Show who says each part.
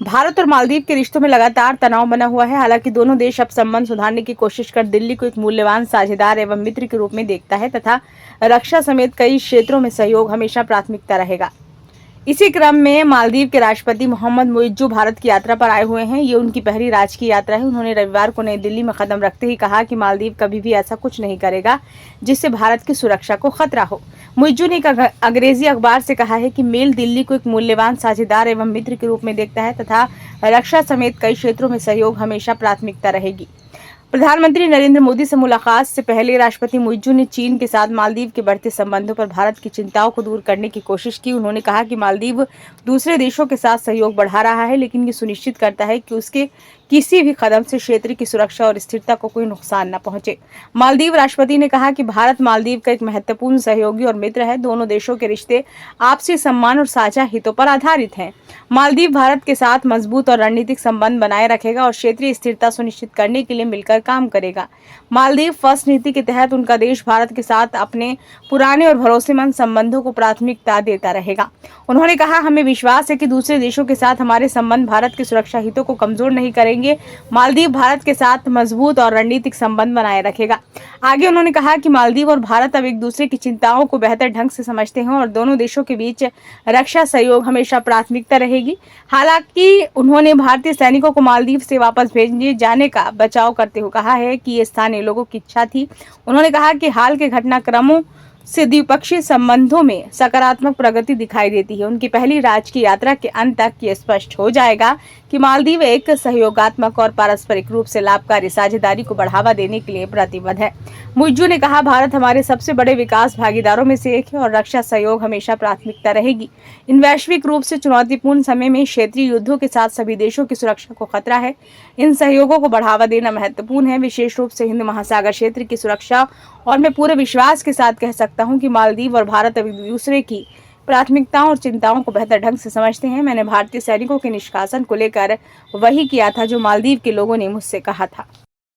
Speaker 1: भारत और मालदीव के रिश्तों में लगातार तनाव बना हुआ है। हालांकि दोनों देश अब संबंध सुधारने की कोशिश कर दिल्ली को एक मूल्यवान साझेदार एवं मित्र के रूप में देखता है तथा रक्षा समेत कई क्षेत्रों में सहयोग हमेशा प्राथमिकता रहेगा। इसी क्रम में मालदीव के राष्ट्रपति मोहम्मद मुइज्जू भारत की यात्रा पर आए हुए हैं। ये उनकी पहली राजकीय यात्रा है। उन्होंने रविवार को नई दिल्ली में कदम रखते ही कहा कि मालदीव कभी भी ऐसा कुछ नहीं करेगा जिससे भारत की सुरक्षा को खतरा हो। मुइज्जू ने एक अंग्रेजी अखबार से कहा है कि मेल दिल्ली को एक मूल्यवान साझेदार एवं मित्र के रूप में देखता है तथा रक्षा समेत कई क्षेत्रों में सहयोग हमेशा प्राथमिकता रहेगी। प्रधानमंत्री नरेंद्र मोदी से मुलाकात से पहले राष्ट्रपति मुइज्जू ने चीन के साथ मालदीव के बढ़ते संबंधों पर भारत की चिंताओं को दूर करने की कोशिश की। उन्होंने कहा कि मालदीव दूसरे देशों के साथ सहयोग बढ़ा रहा है, लेकिन ये सुनिश्चित करता है कि उसके किसी भी कदम से क्षेत्र की सुरक्षा और स्थिरता को कोई नुकसान न पहुंचे। मालदीव राष्ट्रपति ने कहा कि भारत मालदीव का एक महत्वपूर्ण सहयोगी और मित्र है। दोनों देशों के रिश्ते आपसी सम्मान और साझा हितों पर आधारित हैं। मालदीव भारत के साथ मजबूत और रणनीतिक संबंध बनाए रखेगा और क्षेत्रीय स्थिरता सुनिश्चित करने के लिए मिलकर काम करेगा। मालदीव फर्स्ट नीति के तहत उनका देश भारत के साथ अपने पुराने और भरोसेमंद संबंधों को प्राथमिकता देता रहेगा। उन्होंने कहा, हमें विश्वास है कि दूसरे देशों के साथ हमारे संबंध भारत के सुरक्षा हितों को कमजोर नहीं करेंगे। मालदीव भारत के साथ मजबूत और रणनीतिक संबंध बनाए रखेगा। आगे उन्होंने कहा कि मालदीव और भारत अब एक दूसरे की चिंताओं को बेहतर ढंग से समझते हैं और दोनों देशों के बीच रक्षा सहयोग हमेशा प्राथमिकता रहेगी। हालांकि उन्होंने भारतीय सैनिकों को मालदीव से वापस भेजे जाने का बचाव करते हुए कहा है कि ये स्थानीय लोगों की इच्छा थी। उन्होंने कहा कि हाल के घटनाक्रमों से द्विपक्षीय संबंधों में सकारात्मक प्रगति दिखाई देती है। उनकी पहली राजकीय यात्रा के अंत तक ये स्पष्ट हो जाएगा कि मालदीव एक सहयोगात्मक और पारस्परिक रूप से लाभकारी साझेदारी को बढ़ावा देने के लिए प्रतिबद्ध है। मुइज्जू ने कहा, भारत हमारे सबसे बड़े विकास भागीदारों में से एक है और रक्षा सहयोग हमेशा प्राथमिकता रहेगी। इन वैश्विक रूप से चुनौतीपूर्ण समय में क्षेत्रीय युद्धों के साथ सभी देशों की सुरक्षा को खतरा है। इन सहयोगों को बढ़ावा देना महत्वपूर्ण है, विशेष रूप से हिंद महासागर क्षेत्र की सुरक्षा। और मैं पूरे विश्वास के साथ कह सकता हूं कि मालदीव और भारत अब एक दूसरे की प्राथमिकताओं और चिंताओं को बेहतर ढंग से समझते हैं। मैंने भारतीय सैनिकों के निष्कासन को लेकर वही किया था जो मालदीव के लोगों ने मुझसे कहा था।